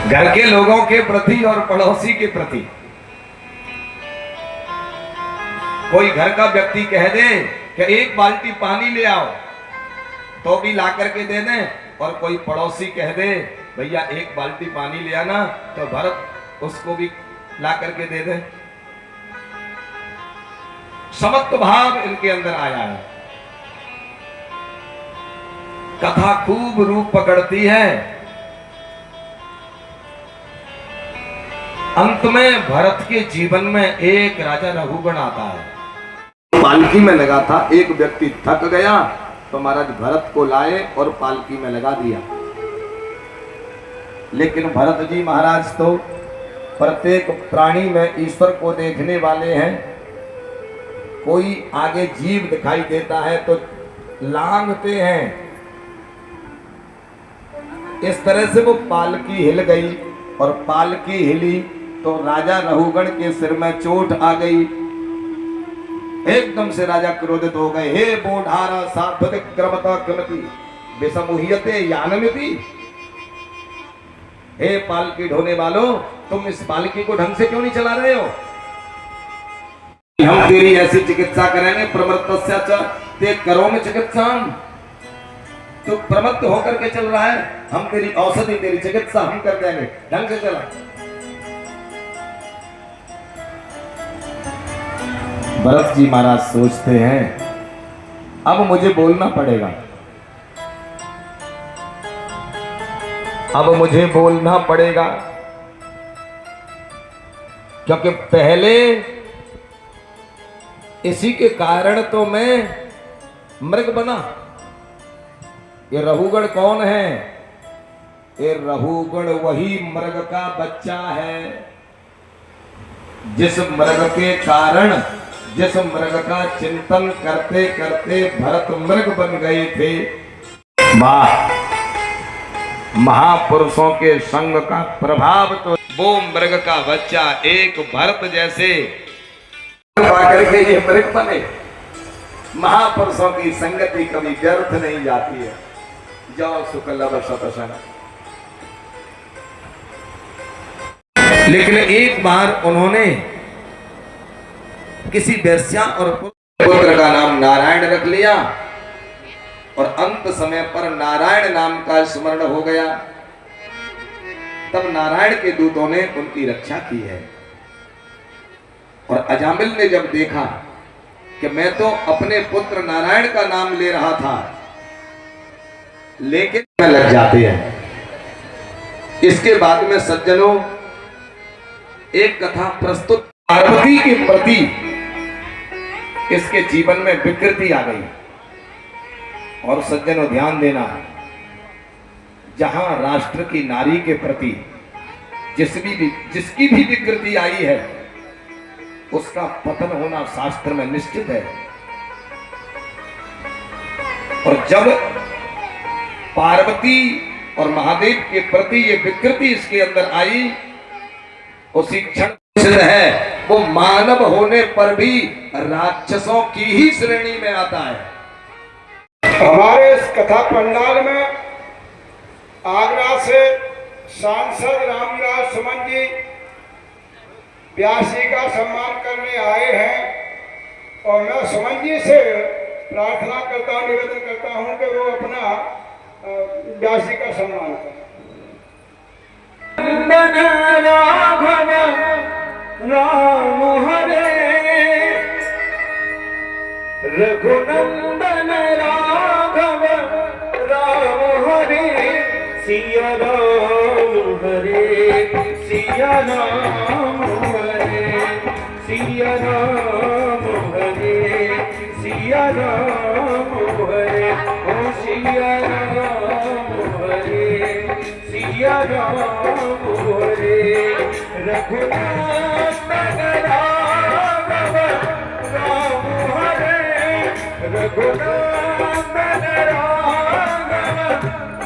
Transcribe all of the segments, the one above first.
घर के लोगों के प्रति और पड़ोसी के प्रति। कोई घर का व्यक्ति कह दे कि एक बाल्टी पानी ले आओ तो भी ला करके दे दें, और कोई पड़ोसी कह दे भैया एक बाल्टी पानी ले आना, तो भरत उसको भी ला करके दे दे। समत्व भाव इनके अंदर आया है। कथा खूब रूप पकड़ती है। अंत में भरत के जीवन में एक राजा रघुगण आता है। पालकी में लगा था, एक व्यक्ति थक गया तो महाराज भरत को लाए और पालकी में लगा दिया। लेकिन भरत जी महाराज तो प्रत्येक प्राणी में ईश्वर को देखने वाले हैं। कोई आगे जीव दिखाई देता है तो लांघते हैं। इस तरह से वो पालकी हिल गई, और पालकी हिली तो राजा रघुगण के सिर में चोट आ गई। एकदम से राजा क्रोधित हो गए। हे बोढ़ारा साध्वतिक क्रमता क्रमति विसमुह्यते यानमिति। हे पालकी ढोने वालों, तुम इस पालकी को ढंग से क्यों नहीं चला रहे हो? हम तेरी ऐसी चिकित्सा करेंगे। प्रमत्तस्य च ते करोमि चिकित्साम। तो प्रमत्त होकर के चल रहा है, हम तेरी औषधि तेरी चिकित्सा हम कर देंगे, ढंग से चला। भरत जी महाराज सोचते हैं अब मुझे बोलना पड़ेगा, अब मुझे बोलना पड़ेगा, क्योंकि पहले इसी के कारण तो मैं मृग बना। ये रघुगण कौन है? ये रघुगण वही मृग का बच्चा है, जिस मृग के कारण, जिस मृग का चिंतन करते करते भरत मृग बन गए थे। महापुरुषों के संग का प्रभाव तो वो मृग का बच्चा एक भरत जैसे करके ये मृग बने। महापुरुषों की संगति कभी व्यर्थ नहीं जाती है। जाओ सुकलव शतशः। लेकिन एक बार उन्होंने किसी वेश्या और पुत्र का नाम नारायण रख लिया, और अंत समय पर नारायण नाम का स्मरण हो गया। तब नारायण के दूतों ने उनकी रक्षा की है। और अजामिल ने जब देखा कि मैं तो अपने पुत्र नारायण का नाम ले रहा था, लेकिन लग जाते हैं। इसके बाद में सज्जनों एक कथा प्रस्तुत। पार्वती के प्रति इसके जीवन में विकृति आ गई। और सज्जनों ध्यान देना, जहां राष्ट्र की नारी के प्रति जिसकी भी विकृति आई है, उसका पतन होना शास्त्र में निश्चित है। और जब पार्वती और महादेव के प्रति ये विकृति इसके अंदर आई, उसी क्षण सिद्ध है वो मानव होने पर भी राक्षसों की ही श्रेणी में आता है। हमारे इस कथा पंडाल में आगरा से सांसद रामविलास सुमन जी व्यास जी का सम्मान करने आए हैं, और मैं सुमन जी से प्रार्थना करता हूँ, निवेदन करता हूँ कि वो अपना व्यास जी का सम्मान करें। राम हरे रघुनंदन राघव राम हरे सिया राम हरे सिया राम हरे सिया राम हरे सिया राम हरे ओ सिया राम हरे सिया राम हरे रघुनंदन राघव राम हरे रघुनंदन राघव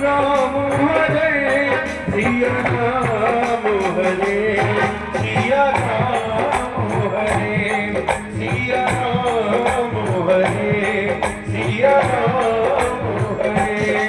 राम हरे सिया राम हरे सिया राम हरे सिया राम हरे सिया राम हरे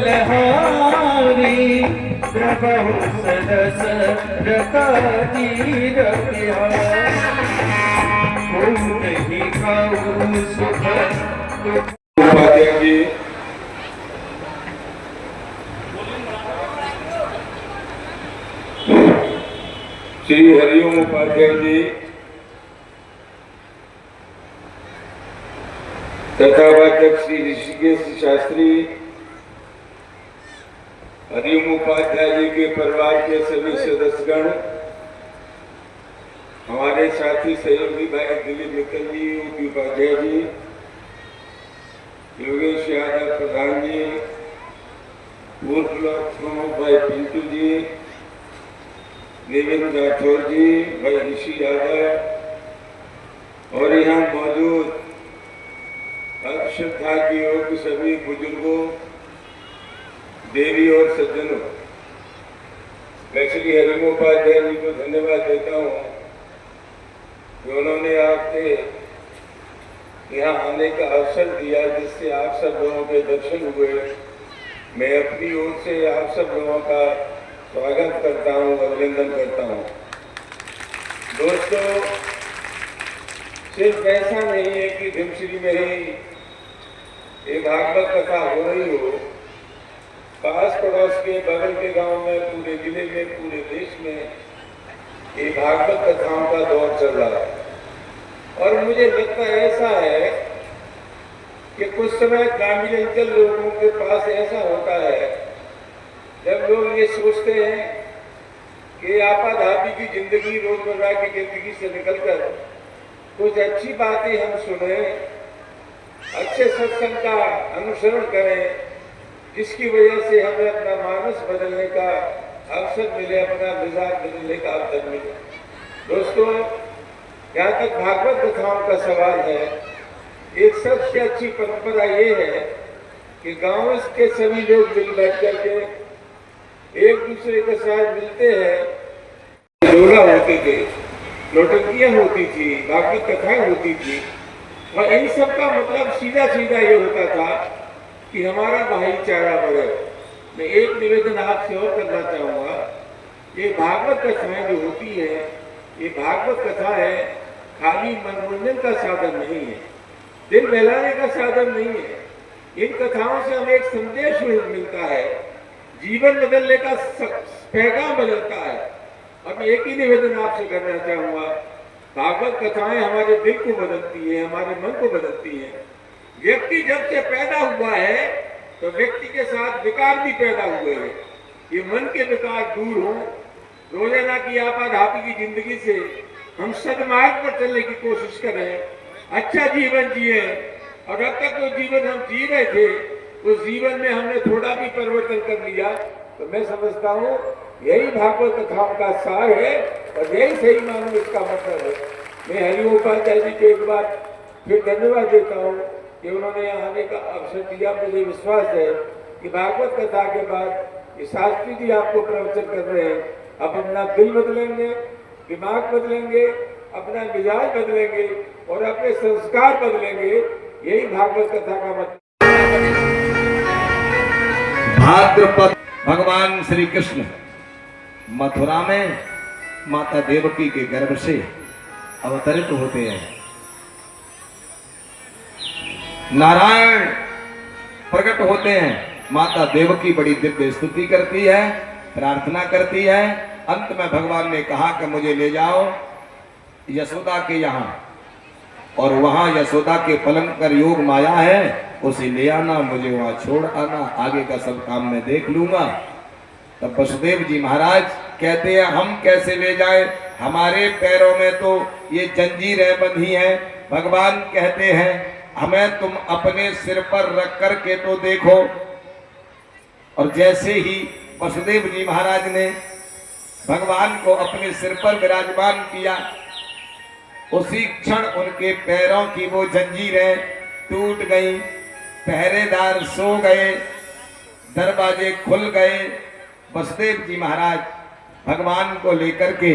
बलहारी प्रभु सदस रताजी नहीं खाऊ सुख उपाध्याय जी, श्री हरिओम उपाध्याय जी तथा वाचक श्री ऋषिकेश शास्त्री, हरिओम उपाध्याय जी के परिवार के सभी सदस्यगण, हमारे साथी सहयोगी भाई दिलीप मित्तल जी, यूपी उपाध्याय जी, योगेश यादव प्रधान जी, पूर्व ब्लॉक प्रमुख भाई पिंटू जी, देवेंद्र राठौर जी, भाई ऋषि यादव और यहाँ मौजूद श्रद्धा की योग सभी बुजुर्गों, देवी और सज्जनों, मैं श्री हरिमोपाध्याय जी को धन्यवाद देता हूँ कि उन्होंने आपके यहाँ आने का अवसर दिया, जिससे आप सब लोगों के दर्शन हुए। मैं अपनी ओर से आप सब लोगों का स्वागत करता हूँ, अभिनंदन करता हूँ। दोस्तों, सिर्फ ऐसा नहीं है कि धमश्री में ही एक भागवत कथा हो रही हो, पास पड़ोस के बगल के गांव में, पूरे जिले में, पूरे देश में ये भागवत कथाओं का दौर चल रहा है। और मुझे लगता ऐसा है कि कुछ समय ग्रामीण अंचल लोगों के पास ऐसा होता है जब लोग ये सोचते हैं कि आपाधापी की जिंदगी, रोजमर्रा की जिंदगी से निकलकर कुछ अच्छी बातें हम सुने, अच्छे सत्संग का अनुसरण करें, जिसकी वजह से हमें अपना मानस बदलने का अवसर मिले, अपना मिजाज बदलने का अवसर मिले। दोस्तों, जहाँ तक भागवत कथाओं का सवाल है, एक सबसे अच्छी परंपरा ये है कि गांव के सभी लोग मिल बैठ करके एक दूसरे के साथ मिलते हैं। डोला होते थे, नौटंकियां होती थी, भागवत कथाएं होती थी, और इन सब का मतलब सीधा सीधा ये होता था कि हमारा भाईचारा बढ़े। मैं एक निवेदन आपसे और करना चाहूँगा, ये भागवत कथाएं जो होती है, ये भागवत कथा है, खाली मनोरंजन का साधन नहीं है, दिल बहलाने का साधन नहीं है। इन कथाओं से हमें एक संदेश मिलता है, जीवन बदलने का पैगाम बदलता है। अब एक ही निवेदन आपसे करना चाहूँगा, भागवत कथाएं हमारे दिल को बदलती है, हमारे मन को बदलती है। व्यक्ति जब से पैदा हुआ है तो व्यक्ति के साथ विकार भी पैदा हुए हैं। ये मन के विकार दूर हो, रोजाना की आपाधापी की जिंदगी से हम सदमार्ग पर चलने की कोशिश करें, अच्छा जीवन जिए। और अब तक जो जीवन हम जी रहे थे, उस जीवन में हमने थोड़ा भी परिवर्तन कर लिया, तो मैं समझता हूँ यही भागवत कथाओं का सार है और यही सही मानो इसका मतलब है। मैं हरिओम उपाध्याय जी को एक बार फिर धन्यवाद देता हूँ कि उन्होंने यहाँ आने का अवसर दिया। मुझे विश्वास है कि भागवत कथा के बाद ये शास्त्री जी आपको प्रवचन कर रहे हैं, आप अपना दिल बदलेंगे, दिमाग बदलेंगे, अपना मिजाज बदलेंगे और अपने संस्कार बदलेंगे। यही भागवत कथा का मतलब। भाद्रपद भगवान श्री कृष्ण मथुरा में माता देवकी के गर्भ से अवतरित होते हैं। नारायण प्रकट होते हैं। माता देवकी बड़ी दिव्य स्तुति करती है, प्रार्थना करती है। अंत में भगवान ने कहा कि मुझे ले जाओ यशोदा के यहाँ, और वहां यशोदा के पलंग पर योग माया है, उसे ले आना, मुझे वहां छोड़ आना, आगे का सब काम मैं देख लूंगा। तब वसुदेव जी महाराज कहते हैं, हम कैसे ले जाए, हमारे पैरों में तो ये जंजीरें बंधी हैं। भगवान कहते हैं, हमें तुम अपने सिर पर रख कर के तो देखो। और जैसे ही वसुदेव जी महाराज ने भगवान को अपने सिर पर विराजमान किया, उसी क्षण उनके पैरों की वो जंजीरें टूट गई, पहरेदार सो गए, दरवाजे खुल गए। वसुदेव जी महाराज भगवान को लेकर के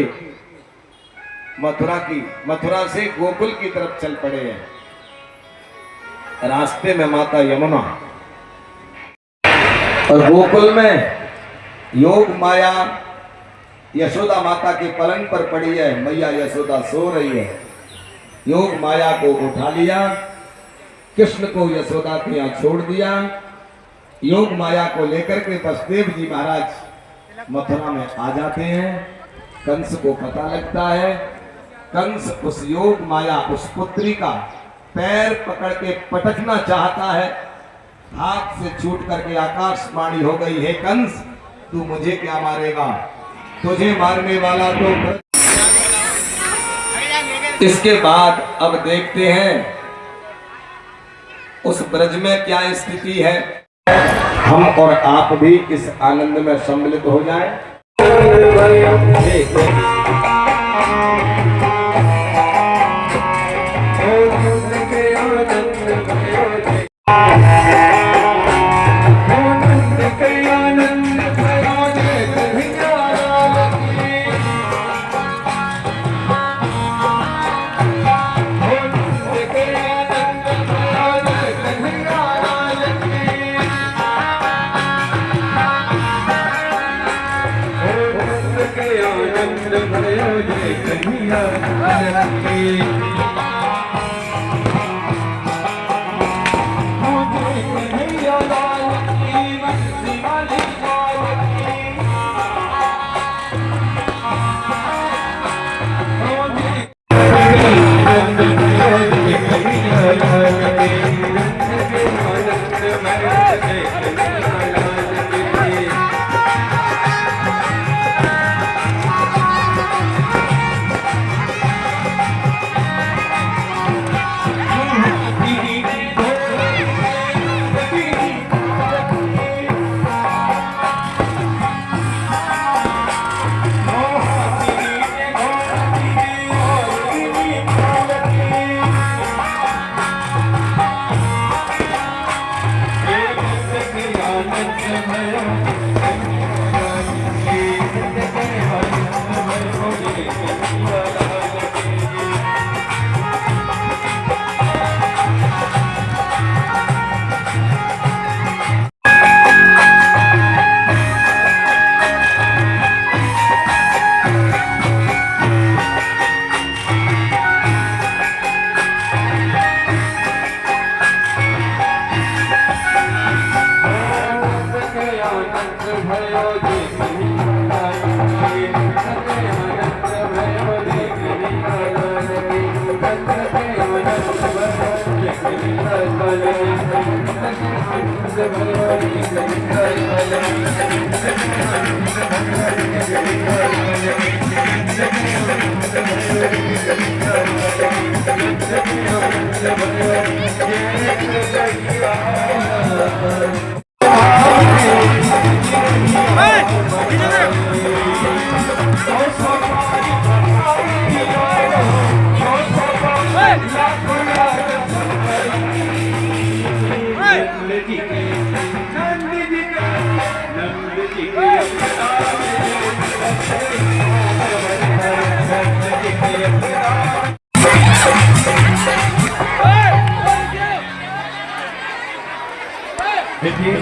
मथुरा से गोकुल की तरफ चल पड़े हैं। रास्ते में माता यमुना और गोकुल में योग माया यशोदा माता के पलंग पर पड़ी है, मैया यशोदा सो रही है। योग माया को उठा लिया, कृष्ण को यशोदा के यहाँ छोड़ दिया। योग माया को लेकर के वसुदेव जी महाराज मथुरा में आ जाते हैं। कंस को पता लगता है। कंस उस योग माया, उस पुत्री का पैर पकड़ के पटकना चाहता है। हाथ से छूट करके आकाशवाणी हो गई, हे कंस तू मुझे क्या मारेगा, तुझे मारने वाला तो। इसके बाद अब देखते हैं उस ब्रज में क्या स्थिति है। हम और आप भी इस आनंद में सम्मिलित हो जाएं।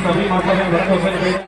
सभी माता बहनों को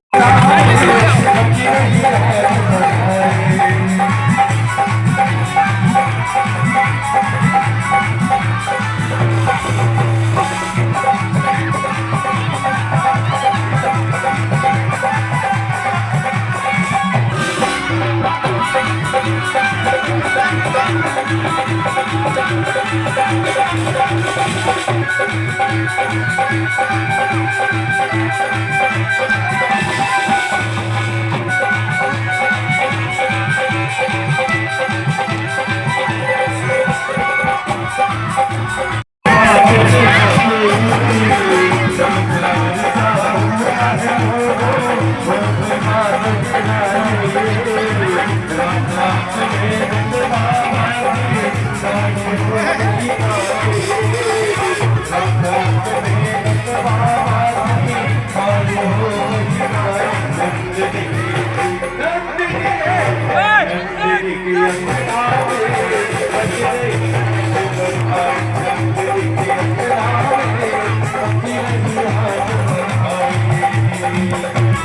Thank you.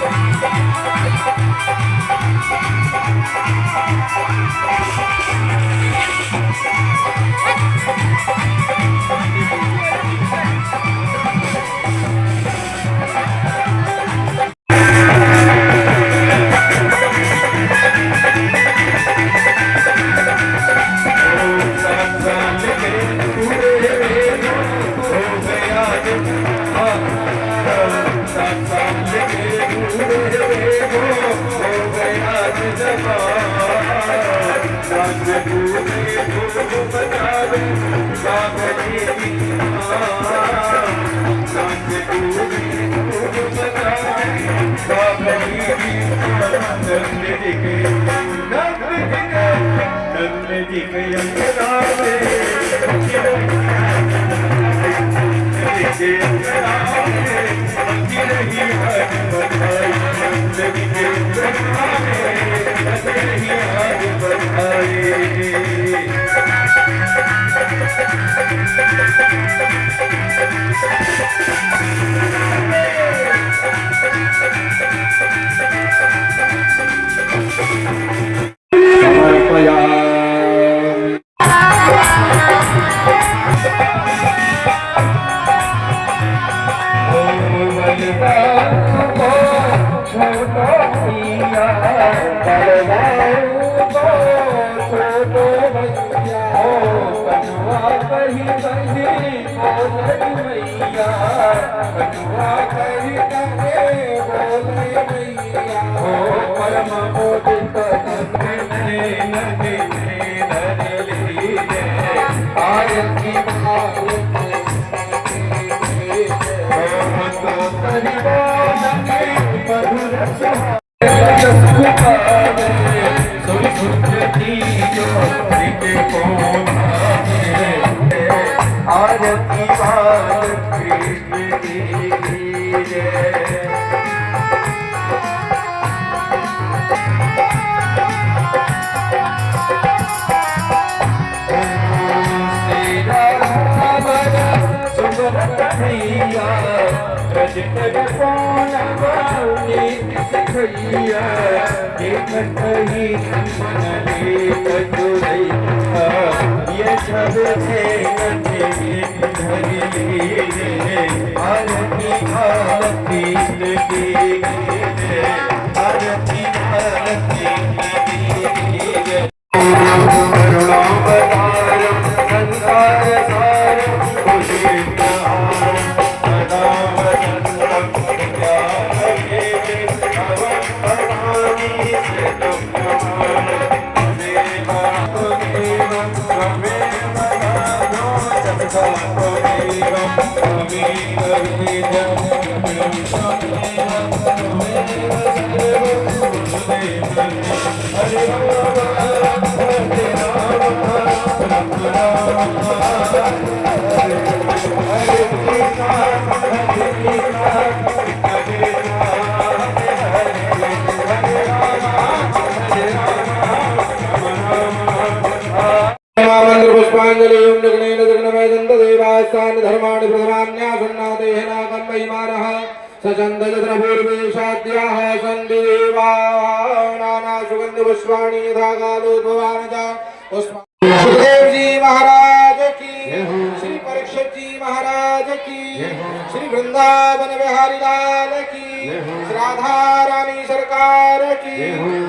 सुखदेव जी महाराज की, श्री परीक्षित जी महाराज की, श्री वृंदावन बिहारी लाल की, श्री राधा रानी सरकार की,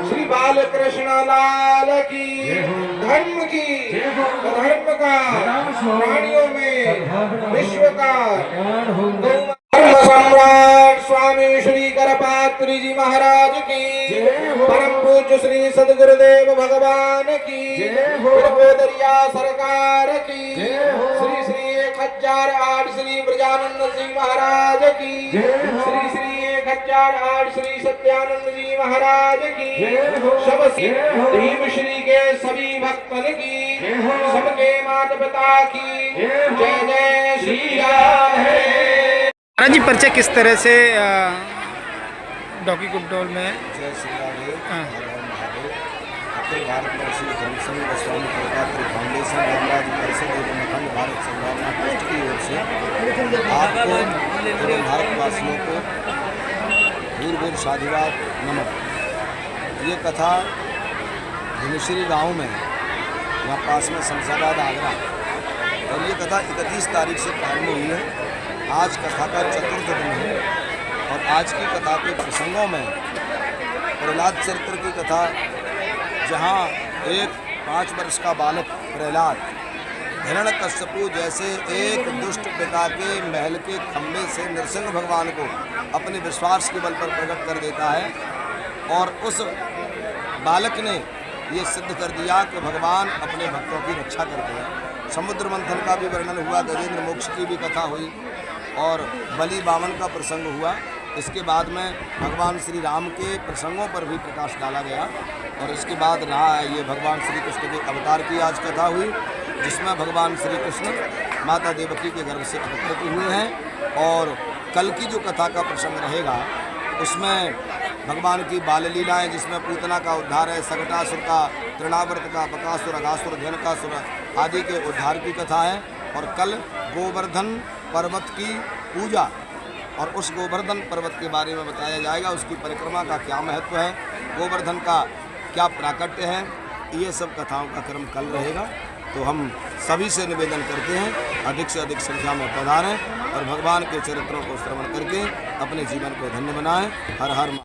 श्री बालकृष्ण लाल की, धर्म की, धर्म का प्राणियों में विश्व का धर्म सम्राट स्वामी श्री करपात्री जी महाराज की, परम पूज्य श्री सदगुरुदेव भगवान की, दरिया सरकार की, श्री श्री 1008 श्री ब्रजानंद जी महाराज की, श्री श्री 1008 श्री सत्यानंद जी महाराज की, सब भीम श्री के सभी भक्तन की, सबके माता पिता की जय जय श्री राम है। जी परिचय किस तरह से डॉकी कुंडोल में जय श्री राधे अखिल भारतवर्षीय धर्मसंघ गोस्वामी प्रकात्री फाउंडेशन धर्मराज परिषद एवं अखंड भारत संभावना ट्रस्ट की ओर से आपको एवं भारतवासियों को भूर भूर साधुवाद नमन। ये कथा धनुश्री गांव में, यहाँ पास में शमशाबाद आगरा, और ये कथा 31 तारीख से प्रारंभ हुई है। आज कथा का चतुर्थ दिन है और आज की कथा के प्रसंगों में प्रहलाद चरित्र की कथा, जहाँ एक 5 वर्ष का बालक प्रहलाद हिरण्यकश्यपु जैसे एक दुष्ट पिता के महल के खंभे से नरसिंह भगवान को अपने विश्वास के बल पर प्रकट कर देता है, और उस बालक ने ये सिद्ध कर दिया कि भगवान अपने भक्तों की रक्षा करते हैं। समुद्र मंथन का भी वर्णन हुआ, गजेंद्र मोक्ष की भी कथा हुई और बलि बामन का प्रसंग हुआ। इसके बाद में भगवान श्री राम के प्रसंगों पर भी प्रकाश डाला गया, और इसके बाद ये भगवान श्री कृष्ण के अवतार की आज कथा हुई, जिसमें भगवान श्री कृष्ण माता देवकी के गर्भ से अवतरित हुए हैं। और कल की जो कथा का प्रसंग रहेगा उसमें भगवान की बाल लीलाएँ, जिसमें पूतना का उद्धार है, सकटासुर का, तृणावर्त का, बकासुर, अघासुर, धेनुकासुर आदि के उद्धार की कथा है। और कल गोवर्धन पर्वत की पूजा और उस गोवर्धन पर्वत के बारे में बताया जाएगा, उसकी परिक्रमा का क्या महत्व है, गोवर्धन का क्या प्राकट्य है, ये सब कथाओं का क्रम कल रहेगा। तो हम सभी से निवेदन करते हैं अधिक से अधिक संख्या में पधारें और भगवान के चरित्रों को श्रवण करके अपने जीवन को धन्य बनाएं। हर हर